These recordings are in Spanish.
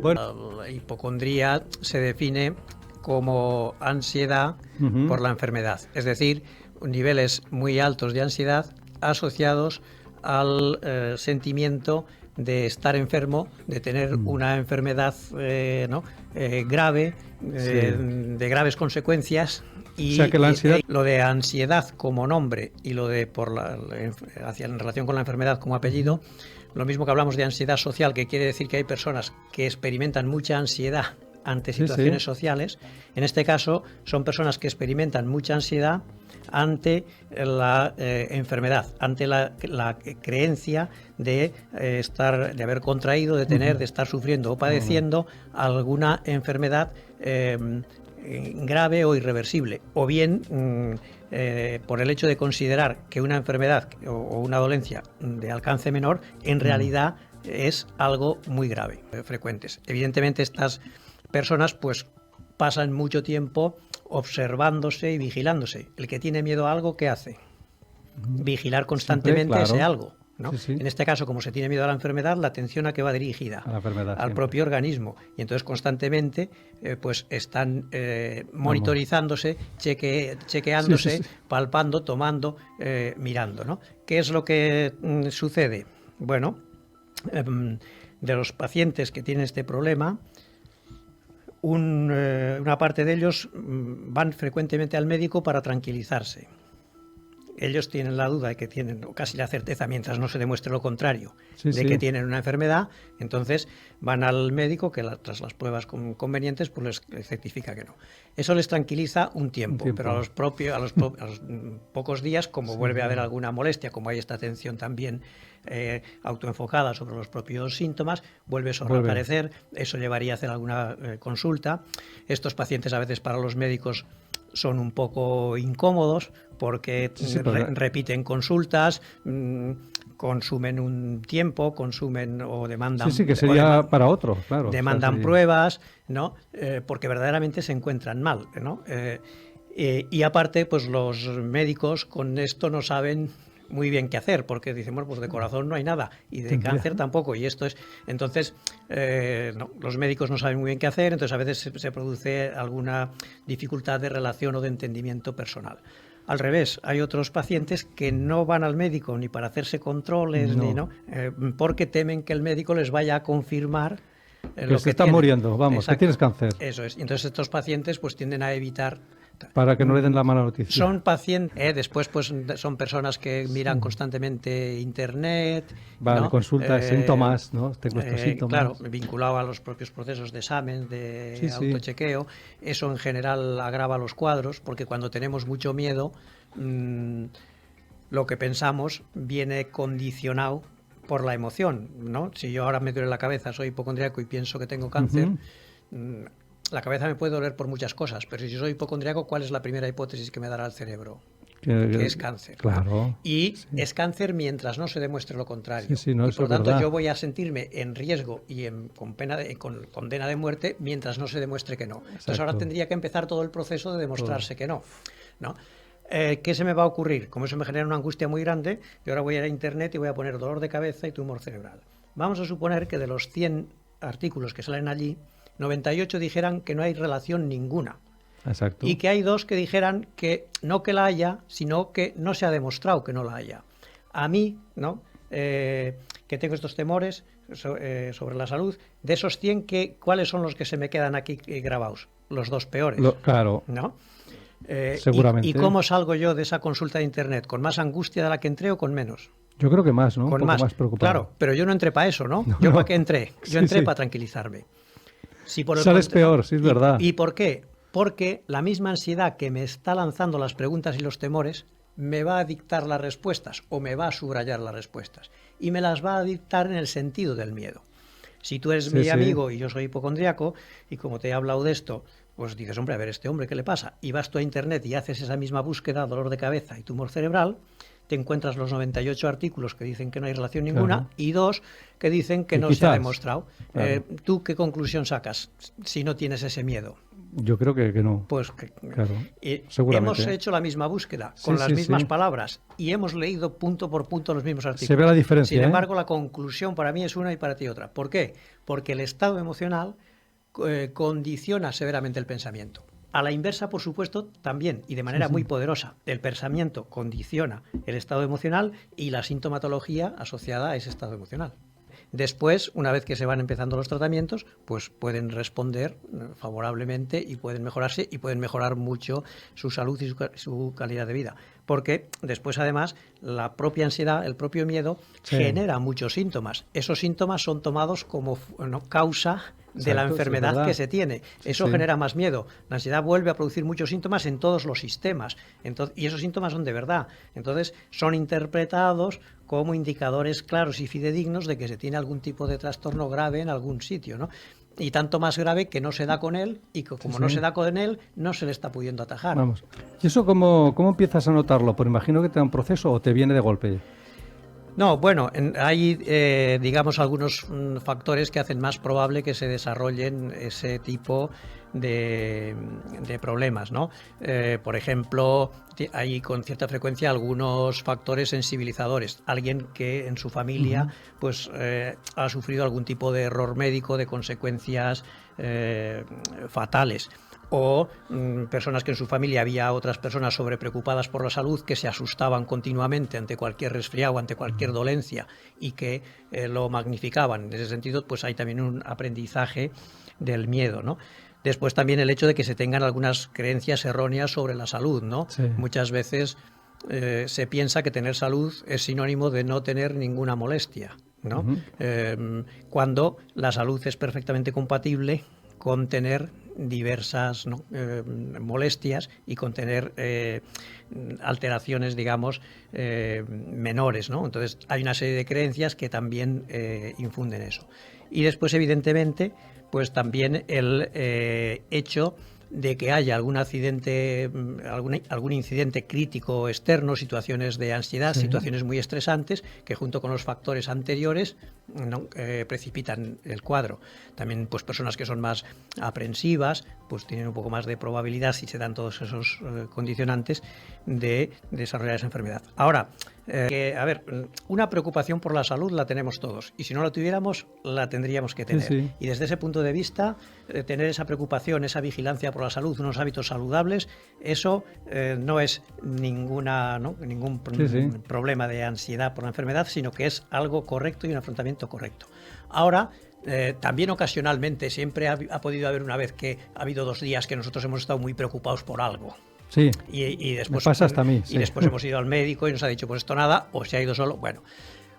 Bueno, la hipocondría se define como ansiedad por la enfermedad, es decir, niveles muy altos de ansiedad asociados al sentimiento de estar enfermo, de tener una enfermedad grave, de graves consecuencias. Y, o sea que la ansiedad... lo de ansiedad como nombre y lo de en relación con la enfermedad como apellido, lo mismo que hablamos de ansiedad social, que quiere decir que hay personas que experimentan mucha ansiedad ante situaciones sociales. En este caso son personas que experimentan mucha ansiedad ante la enfermedad, ante la creencia de de haber contraído, de tener, de estar sufriendo o padeciendo alguna enfermedad grave o irreversible, o bien por el hecho de considerar que una enfermedad o una dolencia de alcance menor en realidad es algo muy grave, frecuentes. Evidentemente estas personas pues pasan mucho tiempo observándose y vigilándose. El que tiene miedo a algo, ¿qué hace? Vigilar constantemente ese algo, ¿no? En este caso, como se tiene miedo a la enfermedad, la atención a qué va dirigida, a la enfermedad, al propio organismo, y entonces constantemente pues están monitorizándose, chequeándose, palpando, tomando, mirando, ¿no? ¿Qué es lo que sucede? Bueno, de los pacientes que tienen este problema, una parte de ellos van frecuentemente al médico para tranquilizarse. Ellos tienen la duda de que tienen, o casi la certeza, mientras no se demuestre lo contrario, que tienen una enfermedad, entonces van al médico que tras las pruebas convenientes pues les certifica que no. Eso les tranquiliza un tiempo. Pero a los pocos días, como vuelve a haber alguna molestia, como hay esta atención también autoenfocada sobre los propios síntomas, vuelve eso a reaparecer, eso llevaría a hacer alguna consulta. Estos pacientes a veces para los médicos son un poco incómodos porque repiten consultas, consumen un tiempo, o demandan... que sería para otro, claro. Demandan pruebas, ¿no? Porque verdaderamente se encuentran mal, ¿no? Y aparte, pues los médicos con esto no saben muy bien qué hacer, porque dicen, bueno, pues de corazón no hay nada, y de cáncer tampoco, y esto es... Entonces, los médicos no saben muy bien qué hacer, entonces a veces se produce alguna dificultad de relación o de entendimiento personal. Al revés, hay otros pacientes que no van al médico ni para hacerse controles, porque temen que el médico les vaya a confirmar lo que están muriendo, vamos, que tienes cáncer. Eso es. Entonces estos pacientes pues tienden a evitar... Para que no le den la mala noticia. Son pacientes, después pues son personas que miran constantemente internet. Vale, consultas, síntomas, ¿no? Tengo estos síntomas. Claro, vinculado a los propios procesos de examen, de autochequeo. Eso en general agrava los cuadros, porque cuando tenemos mucho miedo, lo que pensamos viene condicionado por la emoción, ¿no? Si yo ahora me duele la cabeza, soy hipocondríaco y pienso que tengo cáncer, la cabeza me puede doler por muchas cosas, pero si yo soy hipocondríaco, ¿cuál es la primera hipótesis que me dará el cerebro? Que es cáncer. Claro. Y es cáncer mientras no se demuestre lo contrario. Y por lo tanto, yo voy a sentirme en riesgo y con condena de muerte mientras no se demuestre que no. Entonces ahora tendría que empezar todo el proceso de demostrarse que no. ¿Qué se me va a ocurrir? Como eso me genera una angustia muy grande, yo ahora voy a ir a internet y voy a poner dolor de cabeza y tumor cerebral. Vamos a suponer que de los 100 artículos que salen allí, 98 dijeran que no hay relación ninguna. Exacto. Y que hay 2 que dijeran que no que la haya, sino que no se ha demostrado que no la haya. A mí, ¿no? Que tengo estos temores sobre la salud, de esos 100, ¿cuáles son los que se me quedan aquí grabados? Los 2 peores. Claro. ¿No? Seguramente. ¿Y cómo salgo yo de esa consulta de internet? ¿Con más angustia de la que entré o con menos? Yo creo que más, ¿no? Con más preocupado. Claro, pero yo no entré para eso, ¿no? ¿Yo para qué entré? Yo entré para tranquilizarme. Sales peor, sí es verdad. ¿Y por qué? Porque la misma ansiedad que me está lanzando las preguntas y los temores me va a dictar las respuestas o me va a subrayar las respuestas. Y me las va a dictar en el sentido del miedo. Si tú eres mi amigo y yo soy hipocondríaco, y como te he hablado de esto, pues dices, hombre, a ver, este hombre, ¿qué le pasa? Y vas tú a internet y haces esa misma búsqueda, dolor de cabeza y tumor cerebral, te encuentras los 98 artículos que dicen que no hay relación ninguna y 2 que dicen que no se ha demostrado. ¿Tú qué conclusión sacas si no tienes ese miedo? Yo creo que no. Pues claro, hemos hecho la misma búsqueda, con las mismas palabras, y hemos leído punto por punto los mismos artículos. Se ve la diferencia. Sin embargo, la conclusión para mí es una y para ti otra. ¿Por qué? Porque el estado emocional condiciona severamente el pensamiento. A la inversa, por supuesto, también, y de manera muy poderosa. El pensamiento condiciona el estado emocional y la sintomatología asociada a ese estado emocional. Después, una vez que se van empezando los tratamientos, pues pueden responder favorablemente y pueden mejorarse y pueden mejorar mucho su salud y su calidad de vida. Porque después, además, la propia ansiedad, el propio miedo, genera muchos síntomas. Esos síntomas son tomados como causa de la enfermedad que se tiene. Eso genera más miedo. La ansiedad vuelve a producir muchos síntomas en todos los sistemas. Y esos síntomas son de verdad. Entonces, son interpretados como indicadores claros y fidedignos de que se tiene algún tipo de trastorno grave en algún sitio, ¿no? Y tanto más grave que no se da con él y que como no se da con él, no se le está pudiendo atajar. Vamos. ¿Y eso cómo empiezas a notarlo? Pues imagino que te da un proceso o te viene de golpe. No, bueno, hay, digamos, algunos factores que hacen más probable que se desarrollen ese tipo de problemas, ¿no? Por ejemplo, hay con cierta frecuencia algunos factores sensibilizadores. Alguien que en su familia pues ha sufrido algún tipo de error médico de consecuencias fatales. O personas que en su familia había otras personas sobrepreocupadas por la salud que se asustaban continuamente ante cualquier resfriado, ante cualquier dolencia y que lo magnificaban. En ese sentido, pues hay también un aprendizaje del miedo, ¿no? Después también el hecho de que se tengan algunas creencias erróneas sobre la salud, ¿no? Sí. Muchas veces se piensa que tener salud es sinónimo de no tener ninguna molestia, ¿no? Cuando la salud es perfectamente compatible con tener diversas molestias y con tener alteraciones, digamos, menores, ¿no? Entonces hay una serie de creencias que también infunden eso. Y después, evidentemente, pues también el hecho de que haya algún accidente, algún incidente crítico externo, situaciones de ansiedad, situaciones muy estresantes, que junto con los factores anteriores precipitan el cuadro. También pues personas que son más aprensivas, pues tienen un poco más de probabilidad, si se dan todos esos condicionantes, de desarrollar esa enfermedad. Ahora, a ver, una preocupación por la salud la tenemos todos, y si no la tuviéramos, la tendríamos que tener. Y desde ese punto de vista, tener esa preocupación, esa vigilancia por la salud, unos hábitos saludables, eso no es ningún problema de ansiedad por la enfermedad, sino que es algo correcto y un afrontamiento correcto. Ahora, también ocasionalmente, siempre ha podido haber una vez que ha habido 2 días que nosotros hemos estado muy preocupados por algo. Sí, y después, me pasa hasta a mí. Y después hemos ido al médico y nos ha dicho, pues esto nada, o se ha ido solo. Bueno,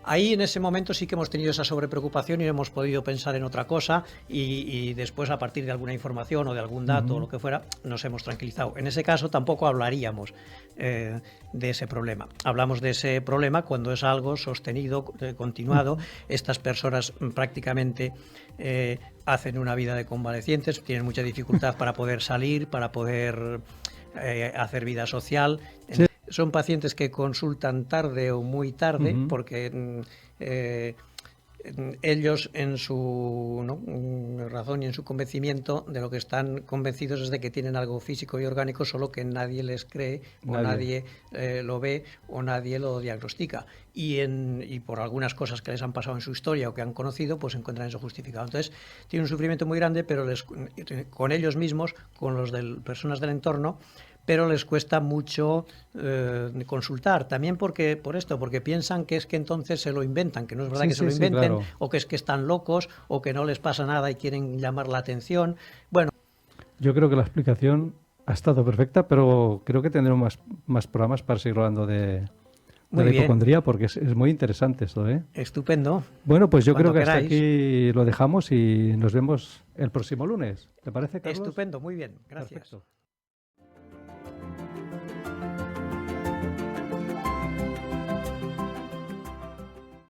ahí en ese momento sí que hemos tenido esa sobrepreocupación y hemos podido pensar en otra cosa y después, a partir de alguna información o de algún dato o lo que fuera, nos hemos tranquilizado. En ese caso tampoco hablaríamos de ese problema. Hablamos de ese problema cuando es algo sostenido, continuado. Estas personas prácticamente hacen una vida de convalecientes, tienen mucha dificultad para poder salir, para poder hacer vida social. Sí. Son pacientes que consultan tarde o muy tarde porque ellos en su razón y en su convencimiento de lo que están convencidos es de que tienen algo físico y orgánico, solo que nadie les cree o nadie lo ve o nadie lo diagnostica. Y por algunas cosas que les han pasado en su historia o que han conocido, pues encuentran eso justificado. Entonces tienen un sufrimiento muy grande, pero con ellos mismos, con los de personas del entorno, pero les cuesta mucho consultar, también porque piensan que es que entonces se lo inventan, que no es verdad que se lo inventen, claro. O que es que están locos, o que no les pasa nada y quieren llamar la atención. Bueno, yo creo que la explicación ha estado perfecta, pero creo que tendremos más programas para seguir hablando de la hipocondría, porque es muy interesante esto, ¿eh? Estupendo. Bueno, pues yo creo que hasta aquí lo dejamos y nos vemos el próximo lunes. ¿Te parece, Carlos? Estupendo, muy bien, gracias. Perfecto.